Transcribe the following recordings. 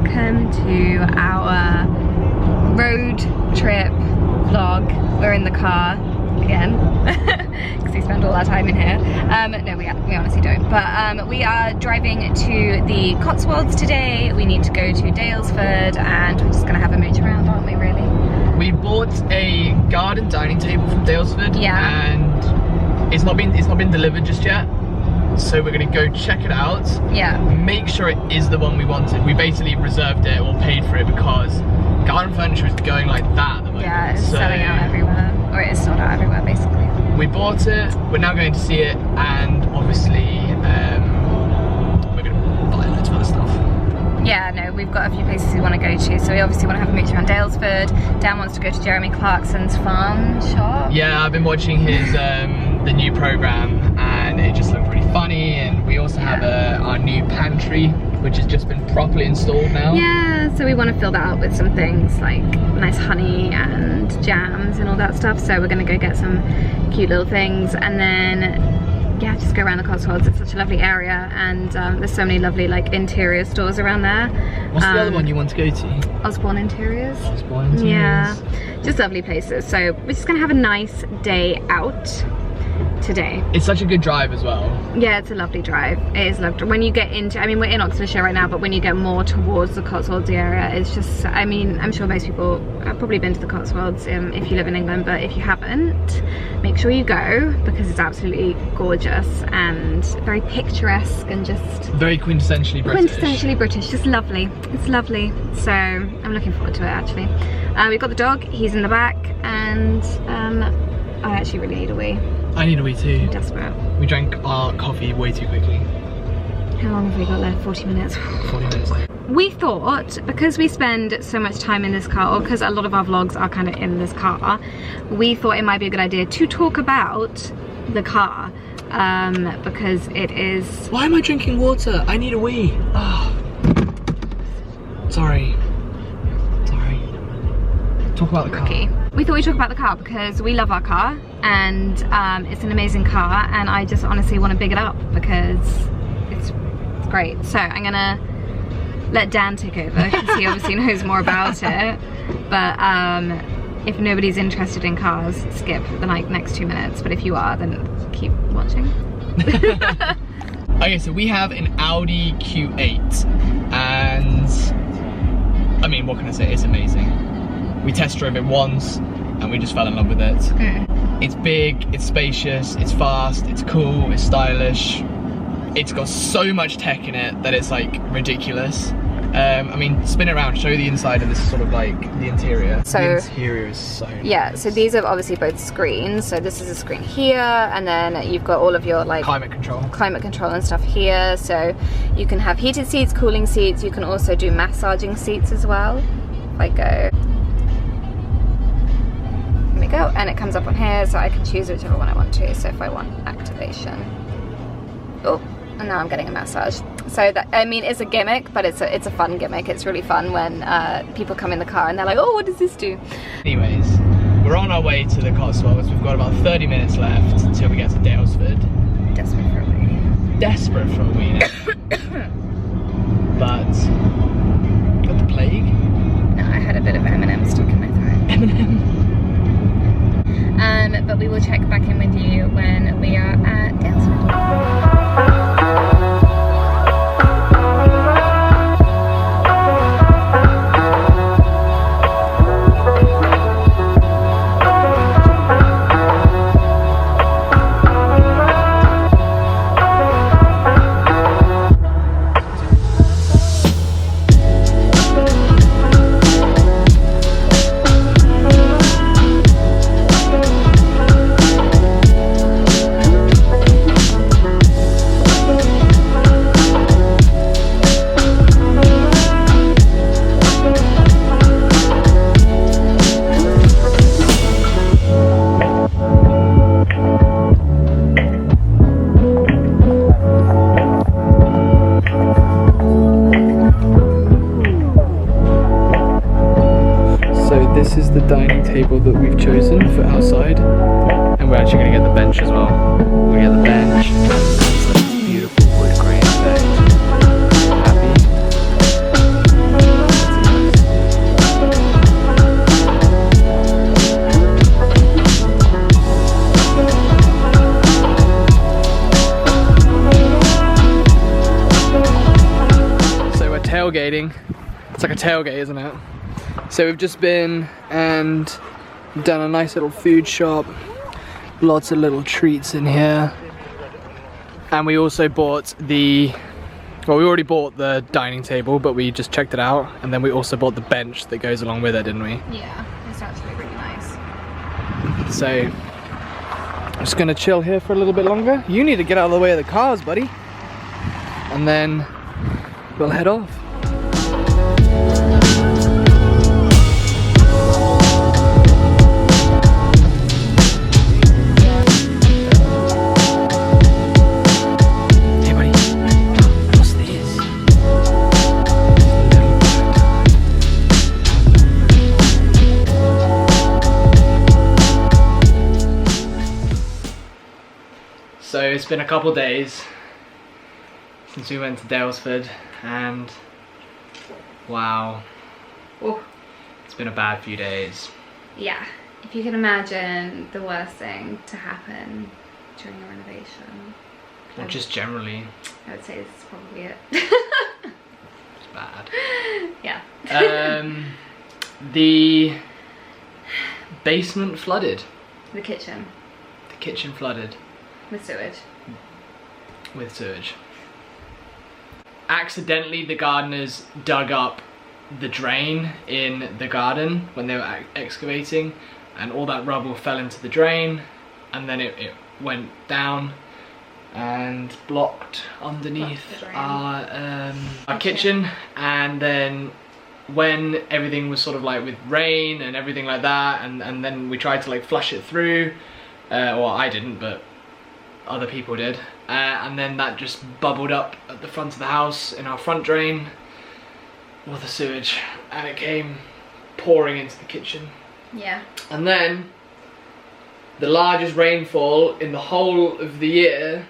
welcome to our road trip vlog. We're in the car again because we spend all our time in here. No, we honestly don't, but we are driving to the Cotswolds today. We need to go to Daylesford and we're just gonna have a mooch around, aren't we, really? We bought a garden dining table from Daylesford, yeah, and it's not been delivered just yet. So we're gonna go check it out. Yeah. Make sure it is the one we wanted. We basically reserved it or paid for it because garden furniture is going like that at the moment. Yeah, it's selling out everywhere, or it is sold out everywhere basically. We bought it. We're now going to see it, and obviously we're gonna buy loads of other stuff. Yeah, no, we've got a few places we want to go to. So we obviously want to have a mooch around Daylesford. Dan wants to go to Jeremy Clarkson's farm shop. Yeah, I've been watching his the new program, and it just looked pretty funny. And we also have our new pantry, which has just been properly installed now. Yeah, so we want to fill that up with some things like nice honey and jams and all that stuff. So we're going to go get some cute little things, and then yeah, just go around the Cotswolds. It's such a lovely area, and there's so many lovely like interior stores around there. What's the other one you want to go to? Osborne Interiors. Osborne Interiors. Yeah, just lovely places. So we're just gonna have a nice day out today. It's such a good drive as well. Yeah, it's a lovely drive. It is lovely. When you get into, I mean, we're in Oxfordshire right now, but when you get more towards the Cotswolds area, it's just, I mean, I'm sure most people have probably been to the Cotswolds if you live in England, but if you haven't, make sure you go because it's absolutely gorgeous and very picturesque and just very quintessentially British. Quintessentially British, just lovely. It's lovely. So I'm looking forward to it actually. We've got the dog, he's in the back, and I actually really need a wee. I need a wee too. I'm desperate. We drank our coffee way too quickly. How long have we got left? 40 minutes. 40 minutes. We thought, because we spend so much time in this car, or because a lot of our vlogs are kind of in this car, we thought it might be a good idea to talk about the car, because it is... Why am I drinking water? I need a wee. Oh. Sorry. Talk about the car. Okay. We thought we'd talk about the car because we love our car, and it's an amazing car, and I just honestly want to big it up because it's great. So I'm gonna let Dan take over because he obviously knows more about it, but if nobody's interested in cars, skip the next 2 minutes, but if you are, then keep watching. Okay, so we have an Audi Q8, and I mean, what can I say, it's amazing. We test drove it once and we just fell in love with it. It's big, it's spacious, it's fast, it's cool, it's stylish. It's got so much tech in it that it's like ridiculous. I mean, spin it around, show the inside of this sort of like the interior. So the interior is so nice. Yeah, so these are obviously both screens. So this is a screen here, and then you've got all of your like climate control and stuff here. So you can have heated seats, cooling seats. You can also do massaging seats as well. If I go, there we go, and it comes up on here, so I can choose whichever one I want to. So if I want activation, oh, and now I'm getting a massage. So that, I mean, it's a gimmick, but it's a fun gimmick. It's really fun when people come in the car and they're like, oh, what does this do? Anyways, we're on our way to the Cotswolds. We've got about 30 minutes left until we get to Daylesford. Desperate for a wee. Desperate for a wee. But got the plague? No, I had a bit of M&M stuck in my throat. M&M. But we will check back in with you when we are at Daylesford. This is the dining table that we've chosen for outside, and we're actually going to get the bench as well. We get the bench, it's a beautiful wood grain effect. Happy? tailgating. It's like a tailgate, isn't it? So we've just been and done a nice little food shop. Lots of little treats in here. And we also bought the, well, we already bought the dining table, but we just checked it out. And then we also bought the bench that goes along with it, didn't we? Yeah, it's actually really nice. So, I'm just gonna chill here for a little bit longer. You need to get out of the way of the cars, buddy. And then we'll head off. So it's been a couple days since we went to Dalesford, and wow, Oh. it's been a bad few days. Yeah, if you can imagine the worst thing to happen during a renovation. Or just generally. I would say this is probably it. It's bad. Yeah. The basement flooded. The kitchen. The kitchen flooded. With sewage. With sewage. Accidentally, the gardeners dug up the drain in the garden when they were excavating, and all that rubble fell into the drain, and then it went down and blocked underneath our kitchen. And then when everything was sort of like with rain and everything like that, and then we tried to like flush it through, well, I didn't, but other people did, and then that just bubbled up at the front of the house in our front drain, all the sewage, and it came pouring into the kitchen. Yeah. And then the largest rainfall in the whole of the year,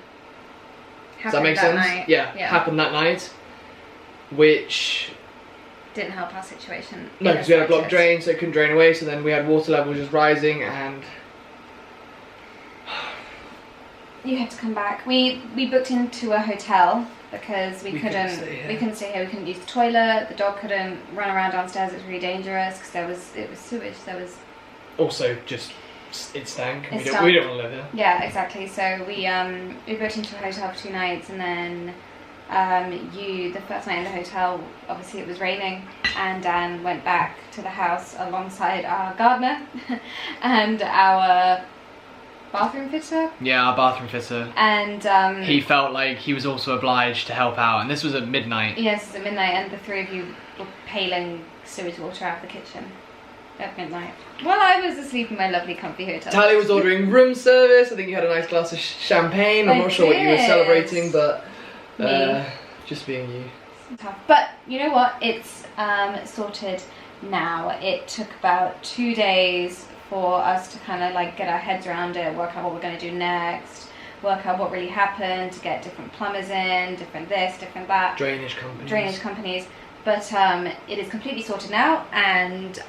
does that make sense? Night. Yeah, happened that night, which didn't help our situation. no, because we had a blocked drain, so it couldn't drain away, so then we had water levels just rising, and you had to come back. We booked into a hotel because we couldn't stay here. We couldn't use the toilet. The dog couldn't run around downstairs. It was really dangerous because it was sewage. There was also just it stank. We don't want to live here. Yeah, exactly. So we booked into a hotel for 2 nights, and then the first night in the hotel, obviously it was raining, and Dan went back to the house alongside our gardener and our bathroom fitter. Yeah, our bathroom fitter. And he felt like he was also obliged to help out, and this was at midnight. Yes, it was at midnight, and the 3 of you were paling sewage water out of the kitchen at midnight. While I was asleep in my lovely comfy hotel. Talia was ordering room service. I think you had a nice glass of champagne. I'm not sure what you were celebrating, but just being you. Tough. But you know what? It's sorted now. It took about 2 days for us to kind of like get our heads around it, work out what we're going to do next, work out what really happened, to get different plumbers in, different this, different that. Drainage companies. But it is completely sorted now, and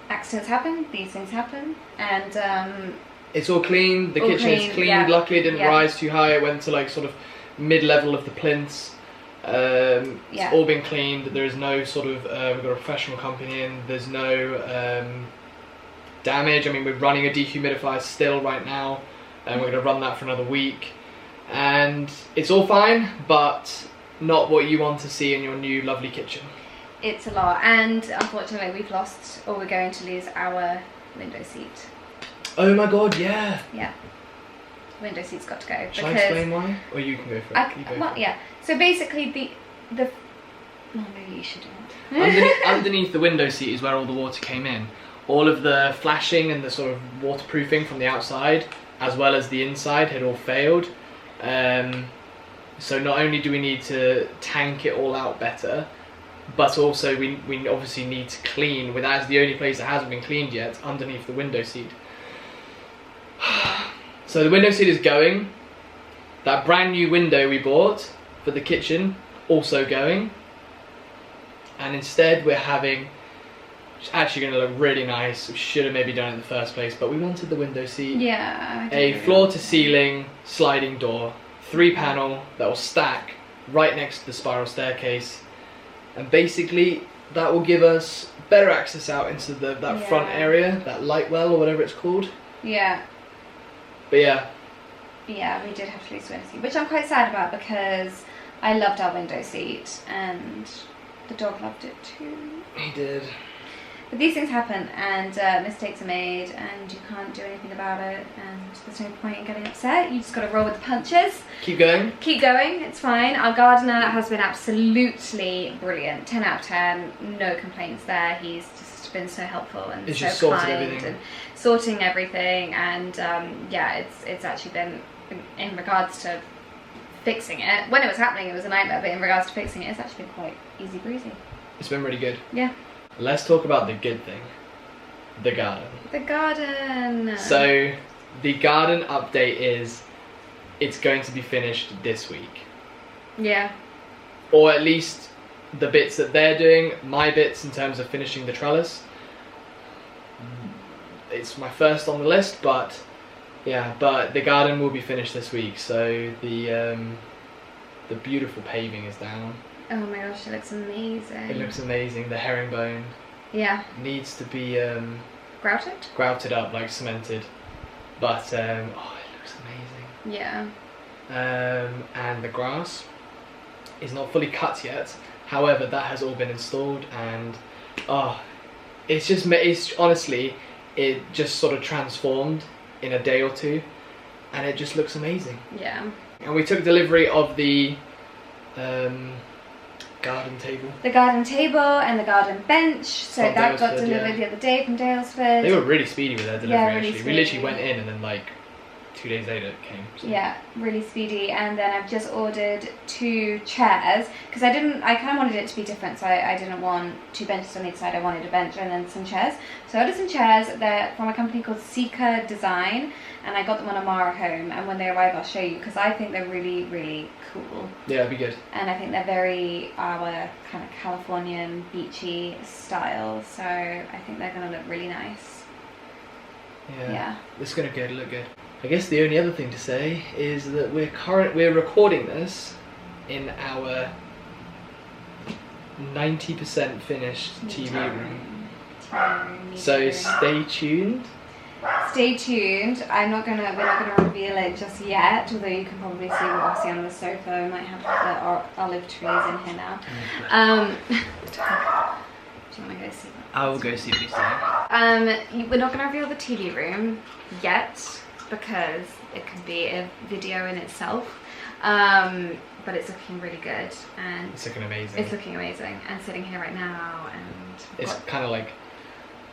accidents happen, these things happen, and it's all clean. The kitchen's cleaned. Yeah. Luckily it didn't rise too high. It went to like sort of mid-level of the plinths. It's all been cleaned. There is no sort of we've got a professional company in. There's no damage. I mean, we're running a dehumidifier still right now, and we're going to run that for another week, and it's all fine, but not what you want to see in your new lovely kitchen. It's a lot, and unfortunately we've lost, or we're going to lose, our window seat. Oh my god, yeah. Yeah, window seat's got to go. Shall I explain why? Or you can go for it. Yeah, so basically the oh, maybe you should do it. Underneath the window seat is where all the water came in. All of the flashing and the sort of waterproofing from the outside, as well as the inside, had all failed. So not only do we need to tank it all out better, but also we obviously need to clean, with that's the only place that hasn't been cleaned yet, underneath the window seat. So the window seat is going. That brand new window we bought for the kitchen, also going. And instead we're having, it's actually going to look really nice. We should have maybe done it in the first place, but we wanted the window seat. Yeah. A floor to ceiling sliding door, 3 panel that will stack right next to the spiral staircase, and basically that will give us better access out into that front area, that light well or whatever it's called. Yeah. But yeah. Yeah, we did have to lose the window seat, which I'm quite sad about because I loved our window seat and the dog loved it too. He did. But these things happen, and mistakes are made, and you can't do anything about it, and there's no point in getting upset. You just got to roll with the punches. Keep going. Keep going, it's fine. Our gardener has been absolutely brilliant. 10 out of 10, no complaints there. He's just been so helpful and it's so just sorted kind everything. and sorting everything, and yeah, it's actually been, in regards to fixing it, when it was happening it was a nightmare, but in regards to fixing it, it's actually been quite easy breezy. It's been really good. Yeah. Let's talk about the good thing. The garden. The garden. So, the garden update is, it's going to be finished this week. Yeah. Or at least the bits that they're doing, my bits in terms of finishing the trellis. It's my first on the list, but yeah, but the garden will be finished this week. So the beautiful paving is down. Oh my gosh, it looks amazing. It looks amazing. The herringbone yeah needs to be grouted up, like cemented. But oh, it looks amazing. Yeah. And the grass is not fully cut yet. However, that has all been installed, and oh, it's honestly, it just sort of transformed in a day or two, and it just looks amazing. Yeah. And we took delivery of the garden table. The garden table and the garden bench. So From that got Dalesford, delivered the other day from Dalesford. They were really speedy with their delivery, Yeah, really actually. We literally speedy. went in and then like 2 days later it came. So. Yeah, really speedy. And then I've just ordered 2 chairs because I kind of wanted it to be different, so I didn't want 2 benches on each side. I wanted a bench and then some chairs. So I ordered some chairs. They're from a company called Seeker Design, and I got them on Amara Home, and when they arrive I'll show you because I think they're really, really cool. Yeah, it'd be good. And I think they're very our kind of Californian beachy style, so I think they're going to look really nice. Yeah. It's going to look good. I guess the only other thing to say is that we're recording this in our 90% finished TV room. So stay tuned. Stay tuned. We're not gonna reveal it just yet, although you can probably see what I see on the sofa. We might have the olive trees in here now. Do you want to go see that? I will go see what he's doing. We're not gonna reveal the TV room yet because it could be a video in itself. But it's looking really good, and it's looking amazing. It's looking amazing, and sitting here right now, and it's kind of like,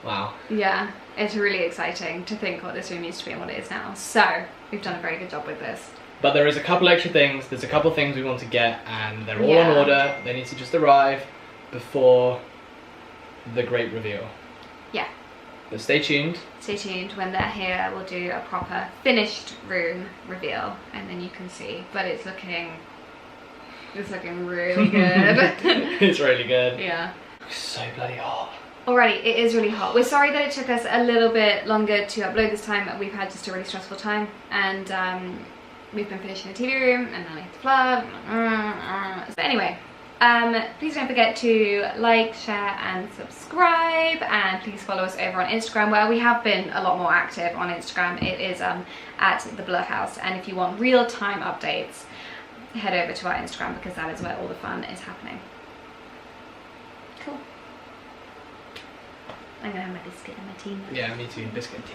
wow. Yeah, it's really exciting to think what this room used to be and what it is now. So we've done a very good job with this. But there is a couple extra things. There's a couple things we want to get, and they're all on order. They need to just arrive before the great reveal. Yeah. But stay tuned. Stay tuned. When they're here, we'll do a proper finished room reveal, and then you can see. But it's looking really good. It's really good. Yeah. It's so bloody hot. Alrighty, it is really hot. We're sorry that it took us a little bit longer to upload this time. We've had just a really stressful time, and we've been finishing the TV room, and then we have to vlog. But anyway, please don't forget to like, share, and subscribe, and please follow us over on Instagram, where we have been a lot more active on Instagram. It is at the Bleu House, and if you want real-time updates, head over to our Instagram because that is where all the fun is happening. Cool. I'm gonna have my biscuit and my tea. Yeah, me too. Biscuit and tea.